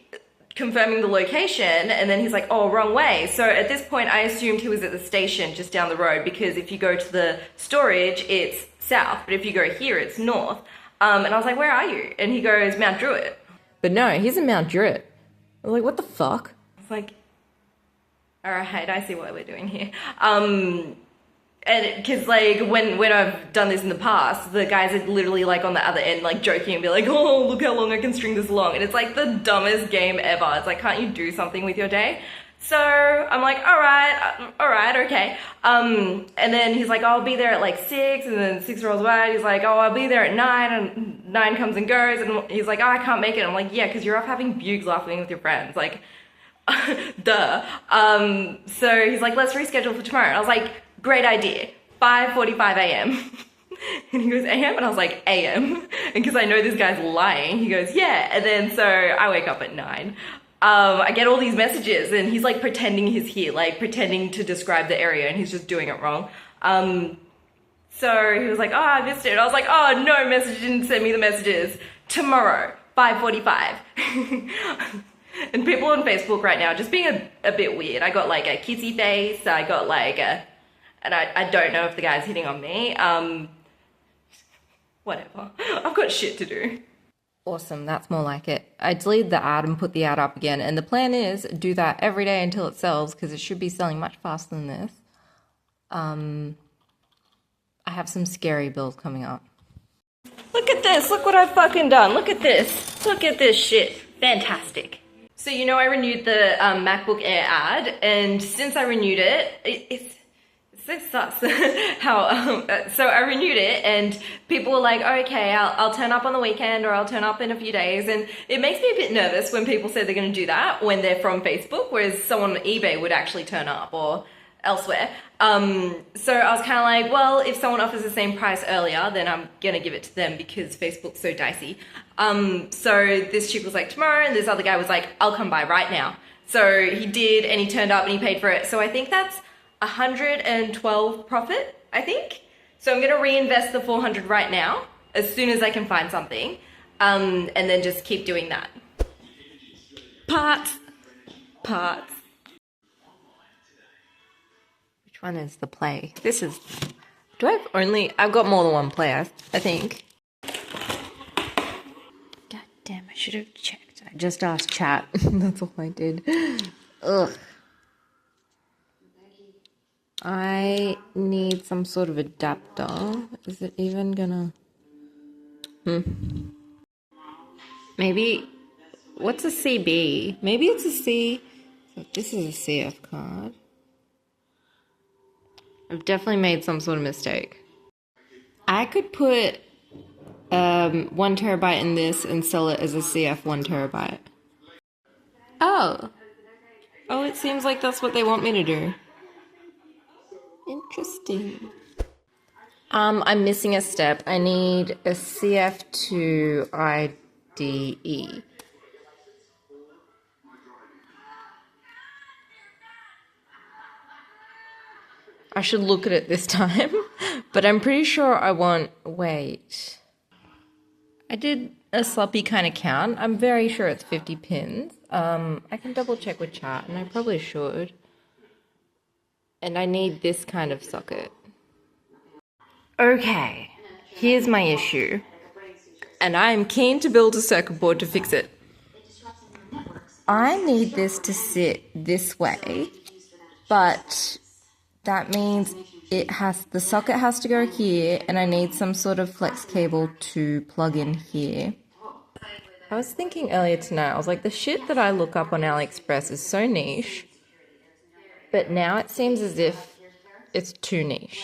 confirming the location, and then he's like, oh, wrong way. So at this point I assumed he was at the station just down the road, because if you go to the storage it's south, but if you go here it's north. And I was like, where are you? And he goes, Mount Druitt. But no, he's in Mount Druitt. I'm like, what the fuck? It's like, all right, I see what we're doing here. And because like when I've done this in the past, the guys are literally like on the other end, like joking and be like, oh, look how long I can string this along. And it's like the dumbest game ever. It's like, can't you do something with your day? So I'm like, all right, okay. And then he's like, oh, I'll be there at like 6, and then 6 rolls by. He's like, oh, I'll be there at 9, and 9 comes and goes, and he's like, oh, I can't make it. I'm like, yeah, because you're off having bugs laughing with your friends, like, duh. So he's like, let's reschedule for tomorrow. And I was like, great idea. 5:45 a.m. And he goes, a.m.? And I was like, a.m. And because I know this guy's lying, he goes, yeah. And then so I wake up at 9. I get all these messages and he's like pretending he's here, like pretending to describe the area, and he's just doing it wrong. So he was like, oh, I missed it. And I was like, oh, no, message didn't send me the messages. Tomorrow, 5:45. And people on Facebook right now just being a bit weird. I got like a kissy face. I got like and I don't know if the guy's hitting on me. Whatever. I've got shit to do. Awesome, that's more like it. I deleted the ad and put the ad up again, and the plan is do that every day until it sells, because it should be selling much faster than this. I have some scary bills coming up. Look at this, look what I've fucking done. Look at this shit. Fantastic. So you know I renewed the MacBook Air ad, and since I renewed it, it's so sus how so I renewed it, and people were like, oh, okay, I'll turn up on the weekend, or I'll turn up in a few days. And it makes me a bit nervous when people say they're going to do that when they're from Facebook, whereas someone on eBay would actually turn up, or elsewhere. So I was kind of like, well, if someone offers the same price earlier, then I'm gonna give it to them because Facebook's so dicey. So this chick was like, tomorrow, and this other guy was like, I'll come by right now. So he did, and he turned up and he paid for it. So I think that's 112 profit, I think. So I'm gonna reinvest the 400 right now, as soon as I can find something, and then just keep doing that. Parts. Which one is the play? This is, I've got more than one player, I think. God damn, I should have checked. I just asked chat. That's all I did. Ugh. I need some sort of adapter. Is it even gonna... Maybe... What's a CB? Maybe it's a C... So this is a CF card. I've definitely made some sort of mistake. I could put 1 terabyte in this and sell it as a CF 1 terabyte. Oh, it seems like that's what they want me to do. Interesting. I'm missing a step. I need a CF to IDE. I should look at it this time, but I'm pretty sure I want, wait. I did a sloppy kind of count. I'm very sure it's 50 pins. I can double check with chat, and I probably should. And I need this kind of socket. Okay, here's my issue. And I am keen to build a circuit board to fix it. I need this to sit this way, but that means the socket has to go here, and I need some sort of flex cable to plug in here. I was thinking earlier tonight, I was like, the shit that I look up on AliExpress is so niche, but now it seems as if it's too niche.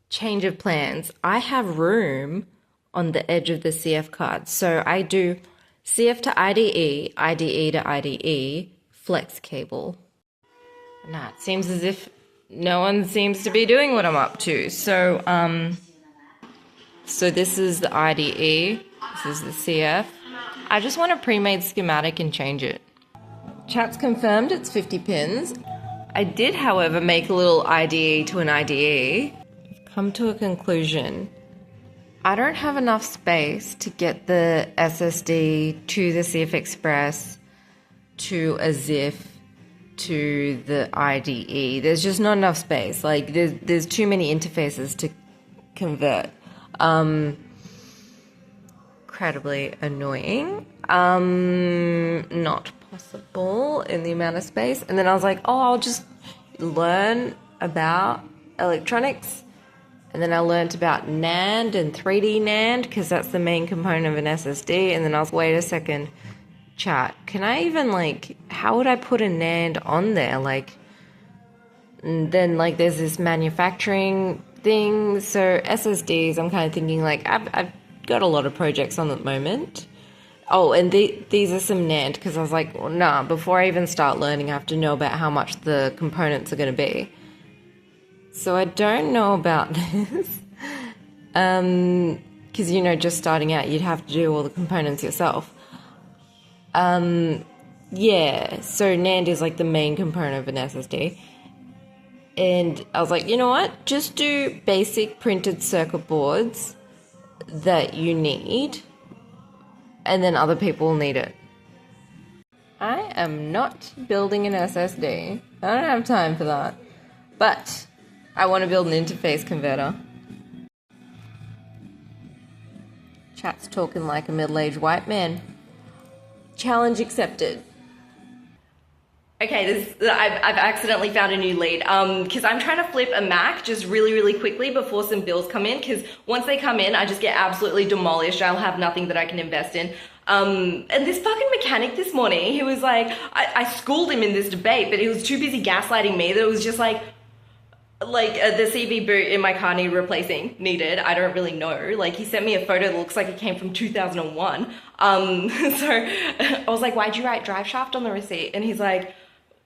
Change of plans. I have room on the edge of the CF card, so I do CF to IDE, IDE to IDE, flex cable. Nah, it seems as if no one seems to be doing what I'm up to. So, so this is the IDE, this is the CF. I just want a pre-made schematic and change it. Chat's confirmed it's 50 pins. I did, however, make a little IDE to an IDE. I've come to a conclusion. I don't have enough space to get the SSD to the CF Express, to a ZIF, to the IDE. There's just not enough space. Like, there's too many interfaces to convert. incredibly annoying. Not possible in the amount of space. And then I was like, oh, I'll just learn about electronics. And then I learned about NAND and 3D NAND because that's the main component of an SSD. And then I was, wait a second, chat, can I even like, how would I put a NAND on there? Like, and then like there's this manufacturing thing. So SSDs, I'm kind of thinking like, I've got a lot of projects on at the moment. Oh, and these are some NAND because I was like, well, nah, before I even start learning, I have to know about how much the components are going to be. So I don't know about this. Because, you know, just starting out, you'd have to do all the components yourself. Yeah, so NAND is like the main component of an SSD. And I was like, you know what? Just do basic printed circuit boards that you need, and then other people will need it. I am not building an SSD. I don't have time for that. But I want to build an interface converter. Chat's talking like a middle-aged white man. Challenge accepted. Okay, I've accidentally found a new lead because I'm trying to flip a Mac just really quickly before some bills come in, because once they come in, I just get absolutely demolished. I'll have nothing that I can invest in. And this fucking mechanic this morning, he was like, I schooled him in this debate, but he was too busy gaslighting me that it was just like the CV boot in my car needed replacing. I don't really know. Like, he sent me a photo that looks like it came from 2001. So I was like, why'd you write drive shaft on the receipt? And he's like,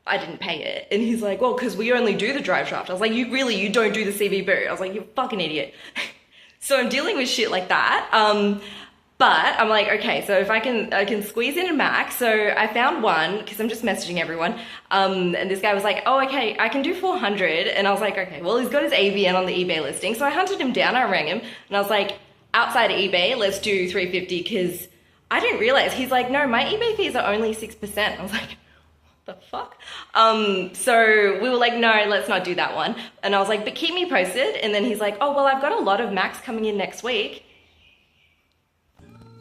I didn't pay it. And he's like, well, because we only do the drive shaft. I was like, you don't do the CV boot. I was like, you fucking idiot. So I'm dealing with shit like that. But I'm like, okay, so if I can squeeze in a Mac. So I found one, because I'm just messaging everyone. And this guy was like, oh, okay, I can do 400. And I was like, okay, well, he's got his AVN on the eBay listing. So I hunted him down, I rang him, and I was like, outside of eBay, let's do 350, because I didn't realize. He's like, no, my eBay fees are only 6%. I was like, the fuck? So we were like, no, let's not do that one. And I was like, but keep me posted. And then he's like, oh, well, I've got a lot of Macs coming in next week.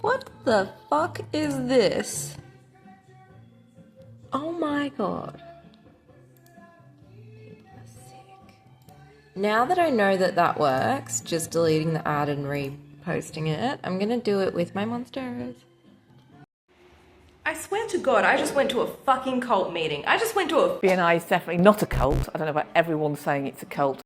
What the fuck is this? Oh my god. People are sick. Now that I know that that works, just deleting the ad and reposting it, I'm gonna do it with my monsters. I swear to God, I just went to a fucking cult meeting. I just went to a... BNI is definitely not a cult. I don't know about everyone saying it's a cult.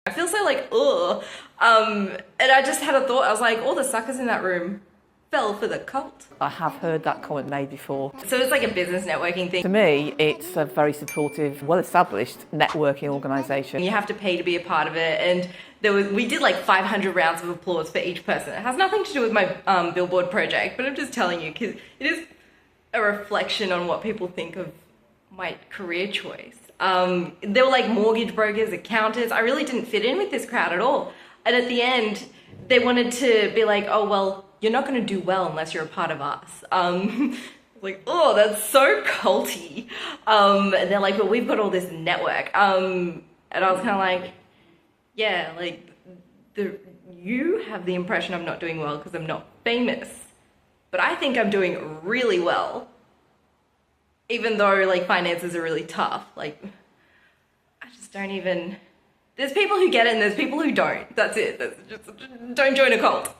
I feel so like, ugh. And I just had a thought. I was like, all the suckers in that room fell for the cult. I have heard that comment made before. So it's like a business networking thing. To me, it's a very supportive, well-established networking organisation. You have to pay to be a part of it, and we did like 500 rounds of applause for each person. It has nothing to do with my billboard project, but I'm just telling you because it is a reflection on what people think of my career choice. They were like mortgage brokers, accountants. I really didn't fit in with this crowd at all. And at the end, they wanted to be like, oh, well, you're not going to do well unless you're a part of us. Like, oh, that's so culty. And they're like, well, we've got all this network. And I was kind of like, yeah, like, you have the impression I'm not doing well because I'm not famous. But I think I'm doing really well. Even though, like, finances are really tough. Like, I just don't even... There's people who get it and there's people who don't. That's it. Don't join a cult.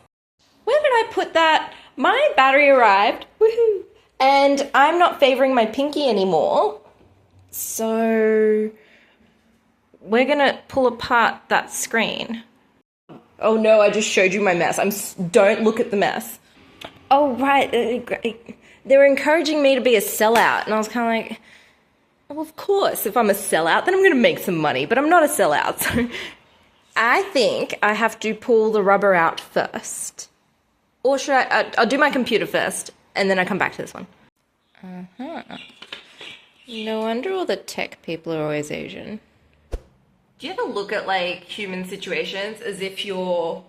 Where did I put that? My battery arrived. Woohoo! And I'm not favoring my pinky anymore. So we're gonna pull apart that screen. Oh no, I just showed you my mess. Don't look at the mess. Oh right, they were encouraging me to be a sellout, and I was kind of like, well, of course, if I'm a sellout, then I'm gonna make some money, but I'm not a sellout, so I think I have to pull the rubber out first. Or should I'll do my computer first, and then I come back to this one. No wonder all the tech people are always Asian. Do you ever look at like human situations as if you're,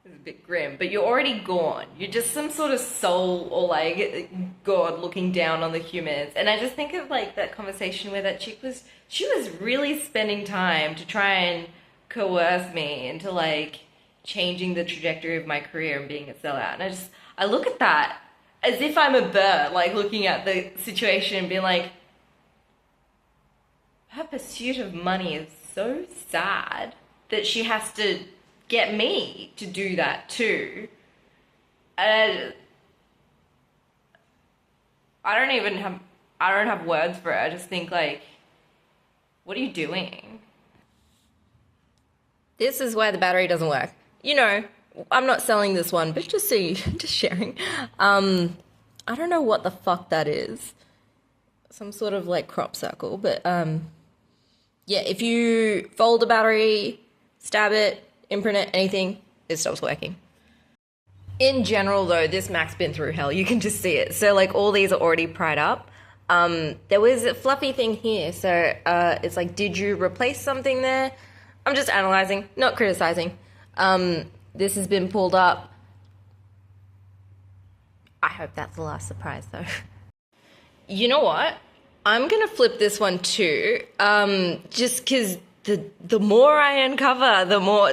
it's a bit grim, but you're already gone? You're just some sort of soul or like God looking down on the humans. And I just think of like that conversation where that chick was, she was really spending time to try and coerce me into like changing the trajectory of my career and being a sellout. And I look at that as if I'm a bird, like looking at the situation and being like, her pursuit of money is so sad that she has to get me to do that too. And I don't have words for it. I just think like, what are you doing? This is why the battery doesn't work. You know, I'm not selling this one, but just sharing. I don't know what the fuck that is. Some sort of like crop circle, but yeah, if you fold a battery, stab it, imprint it, anything, it stops working. In general though, this Mac's been through hell. You can just see it. So like all these are already pried up. There was a fluffy thing here. So it's like, did you replace something there? I'm just analyzing, not criticizing. This has been pulled up. I hope that's the last surprise though. You know what? I'm gonna flip this one too, just because the more I uncover, the more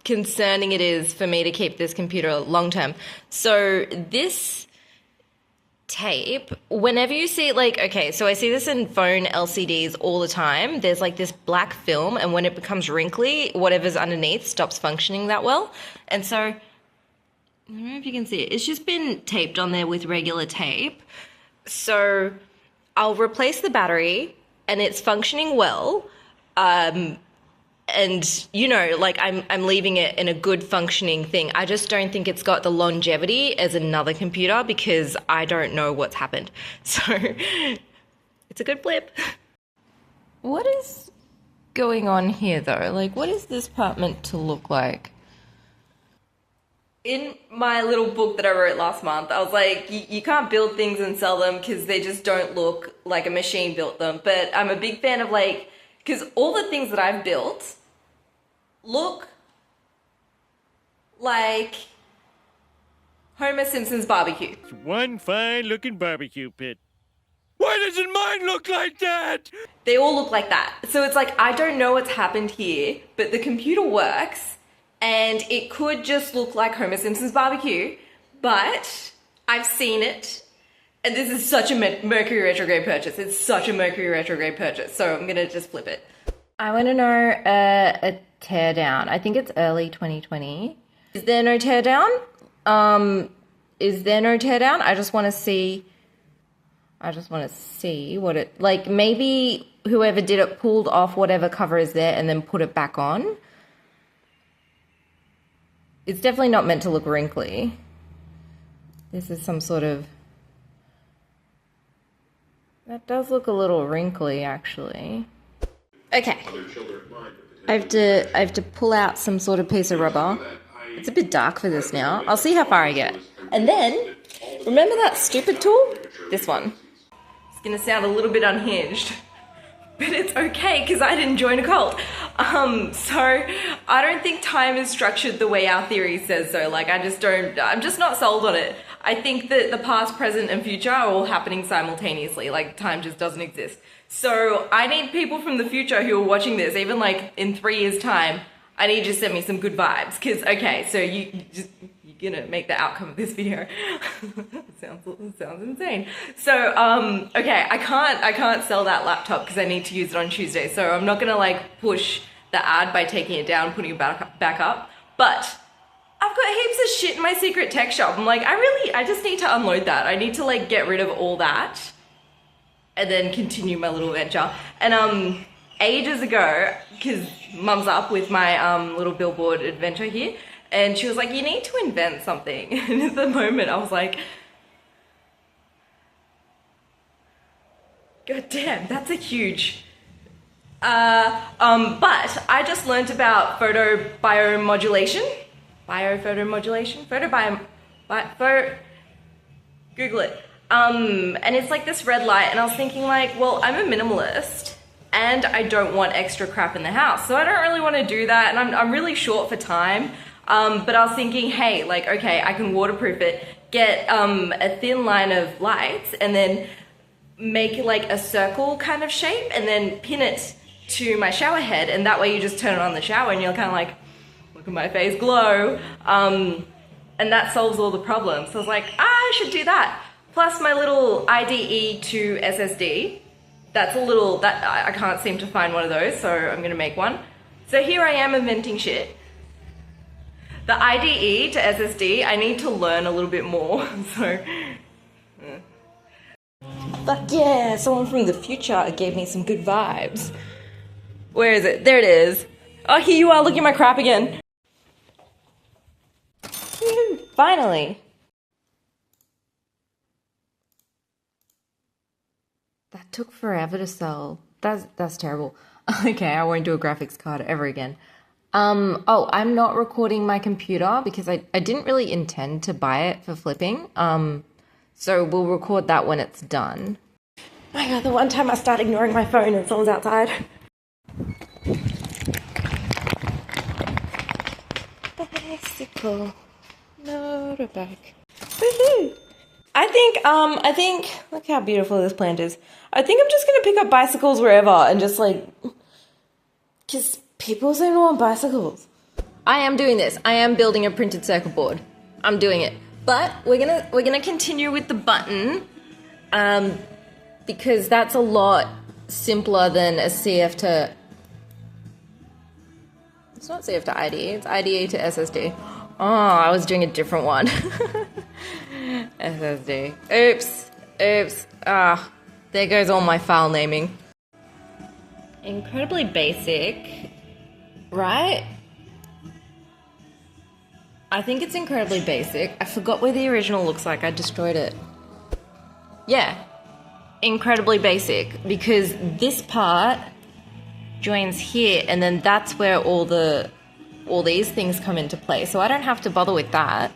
concerning it is for me to keep this computer long term. So this tape, whenever you see it, like, okay, so I see this in phone LCDs all the time. There's like this black film, and when it becomes wrinkly, whatever's underneath stops functioning that well. And so, I don't know if you can see it. It's just been taped on there with regular tape. So I'll replace the battery and it's functioning well. And you know, like I'm leaving it in a good functioning thing. I just don't think it's got the longevity as another computer because I don't know what's happened. So it's a good flip. What is going on here though? Like, what is this part meant to look like? In my little book that I wrote last month, I was like, you can't build things and sell them because they just don't look like a machine built them. But I'm a big fan of like, because all the things that I've built look like Homer Simpson's barbecue. It's one fine looking barbecue pit. Why doesn't mine look like that? They all look like that. So it's like, I don't know what's happened here, but the computer works. And it could just look like Homer Simpson's barbecue, but I've seen it. And this is such a Mercury retrograde purchase. It's such a Mercury retrograde purchase. So I'm going to just flip it. I want to know a teardown. I think it's early 2020. Is there no teardown? Is there no teardown? I just want to see what it, like maybe whoever did it pulled off whatever cover is there and then put it back on. It's definitely not meant to look wrinkly. This is some sort of... That does look a little wrinkly, actually. Okay. I have to pull out some sort of piece of rubber. It's a bit dark for this now. I'll see how far I get. And then, remember that stupid tool? This one. It's gonna sound a little bit unhinged. But it's okay because I didn't join a cult. So I don't think time is structured the way our theory says so. Like I'm just not sold on it. I think that the past, present and future are all happening simultaneously. Like time just doesn't exist. So I need people from the future who are watching this, even like in 3 years time, I need you to send me some good vibes. Cause okay, so you're gonna make the outcome of this video. sounds insane. So okay, I can't sell that laptop because I need to use it on Tuesday. So I'm not gonna like push the ad by taking it down, putting it back up. But I've got heaps of shit in my secret tech shop. I'm like, I just need to unload that. I need to like get rid of all that and then continue my little venture. And ages ago, because mum's up with my little billboard adventure here, and she was like, you need to invent something. And at the moment I was like, God damn, that's a huge... but I just learned about photobiomodulation. Google it. And it's like this red light, and I was thinking like, well, I'm a minimalist, and I don't want extra crap in the house. So I don't really want to do that, and I'm really short for time. But I was thinking, hey, like, okay, I can waterproof it, get a thin line of lights, and then make like a circle kind of shape, and then pin it to my shower head, and that way you just turn it on the shower and you're kind of like, look at my face glow. And that solves all the problems. So I was like, I should do that. Plus my little IDE to SSD. That's a little, I can't seem to find one of those, so I'm gonna make one. So here I am inventing shit. The IDE to SSD, I need to learn a little bit more, so. But yeah, someone from the future gave me some good vibes. Where is it? There it is. Oh, here you are, looking at my crap again. Finally. That took forever to sell. That's terrible. Okay, I won't do a graphics card ever again. Oh, I'm not recording my computer because I didn't really intend to buy it for flipping. So we'll record that when it's done. Oh my god, the one time I start ignoring my phone and someone's outside. Bicycle, motorbike. Woohoo! I think, look how beautiful this plant is. I think I'm just gonna pick up bicycles wherever and just like, cause people seem to want bicycles. I am doing this. I am building a printed circuit board. I'm doing it. But we're gonna continue with the button, because that's a lot simpler than a CF to. It's not CF to IDE. It's IDE to SSD. Oh, I was doing a different one. SSD. Oops. Ah, there goes all my file naming. Incredibly basic, right? I think it's incredibly basic. I forgot what the original looks like. I destroyed it. Yeah, incredibly basic, because this part joins here, and then that's where all these things come into play. So I don't have to bother with that.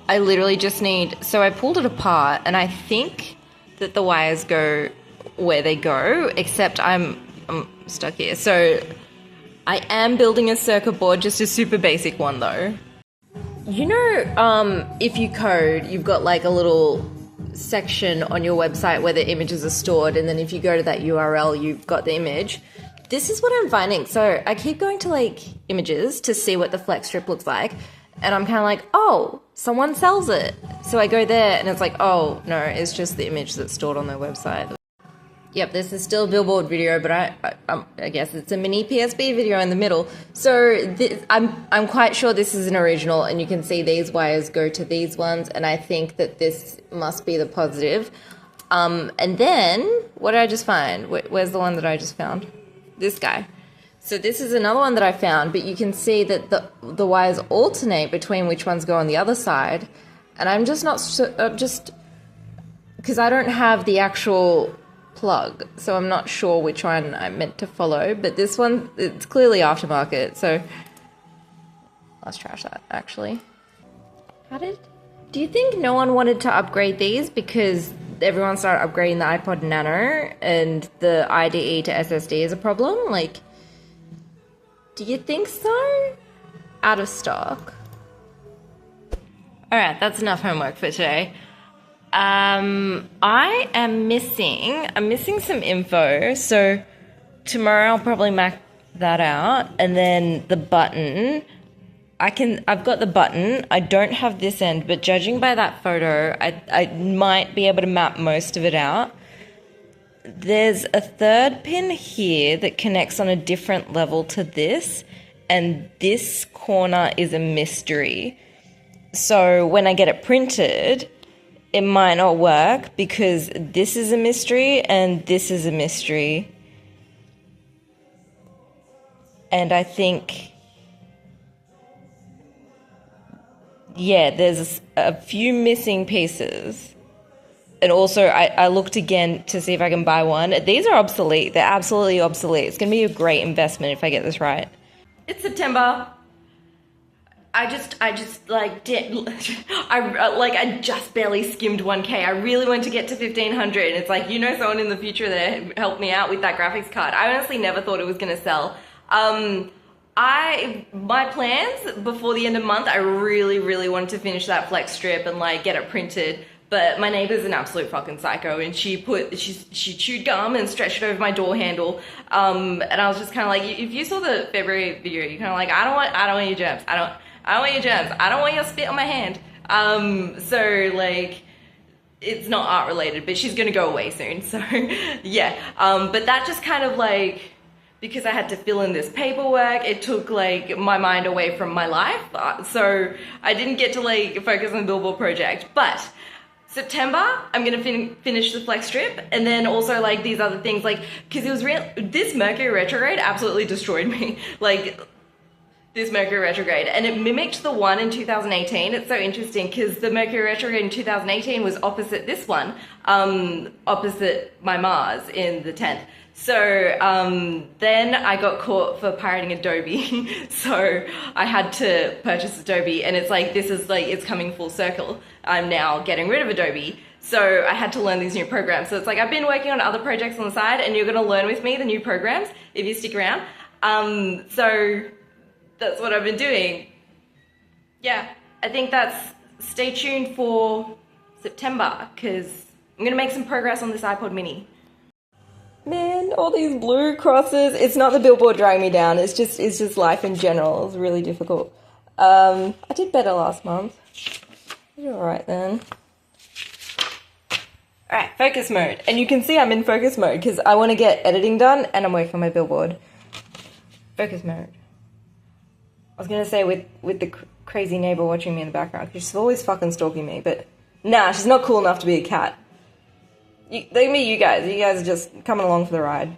I literally just need, so I pulled it apart, and I think that the wires go where they go, except I'm stuck here. So I am building a circuit board, just a super basic one though. You know, if you code, you've got like a little section on your website where the images are stored, and then if you go to that URL, you've got the image. This is what I'm finding. So I keep going to like images to see what the flex strip looks like, and I'm kind of like, oh, someone sells it. So I go there and it's like, oh no, it's just the image that's stored on their website. Yep, this is still a billboard video, but I guess it's a mini PSB video in the middle. So I'm quite sure this is an original, and you can see these wires go to these ones, and I think that this must be the positive. And then, what did I just find? Where's the one that I just found? This guy. So this is another one that I found, but you can see that the wires alternate between which ones go on the other side, and I'm just not, just, because I don't have the actual plug, so I'm not sure which one I'm meant to follow, but this one, it's clearly aftermarket, so let's trash that actually. Do you think no one wanted to upgrade these because everyone started upgrading the iPod Nano and the IDE to SSD is a problem? Like, do you think so? Out of stock. Alright, that's enough homework for today. I'm missing some info, so tomorrow I'll probably map that out, and then the button, I've got the button, I don't have this end, but judging by that photo, I might be able to map most of it out. There's a third pin here that connects on a different level to this, and this corner is a mystery. So when I get it printed, it might not work because this is a mystery and this is a mystery. And I think, yeah, there's a few missing pieces. And also, I looked again to see if I can buy one. These are obsolete. They're absolutely obsolete. It's going to be a great investment if I get this right. It's September. I just like did I just barely skimmed 1K. I really wanted to get to 1500. It's like, you know, someone in the future that helped me out with that graphics card. I honestly never thought it was gonna sell. My plans before the end of the month, I really wanted to finish that flex strip and like get it printed. But my neighbor's an absolute fucking psycho, and she chewed gum and stretched it over my door handle. And I was just kind of like, if you saw the February video, you're kind of like, I don't want your germs. I don't want your germs. I don't want your spit on my hand. So like, it's not art related, but she's gonna go away soon. So yeah. But that just kind of like, because I had to fill in this paperwork, it took like my mind away from my life. So I didn't get to like focus on the billboard project, but September, I'm gonna finish the flex strip, and then also like these other things, like, because it was real. This Mercury retrograde absolutely destroyed me. Like this Mercury retrograde, and it mimicked the one in 2018. It's so interesting because the Mercury retrograde in 2018 was opposite this one, opposite my Mars in the 10th. So then I got caught for pirating Adobe. So I had to purchase Adobe, and it's like, this is like, it's coming full circle. I'm now getting rid of Adobe. So I had to learn these new programs. So it's like, I've been working on other projects on the side, and you're gonna learn with me the new programs if you stick around. So that's what I've been doing. Yeah, I think stay tuned for September, because I'm gonna make some progress on this iPod mini. Man, all these blue crosses. It's not the billboard dragging me down. It's just life in general. It's really difficult. I did better last month. I did alright then. Alright, focus mode. And you can see I'm in focus mode because I want to get editing done and I'm working on my billboard. Focus mode. I was going to say with the crazy neighbor watching me in the background, because she's always fucking stalking me, but nah, she's not cool enough to be a cat. Look at me, you guys are just coming along for the ride.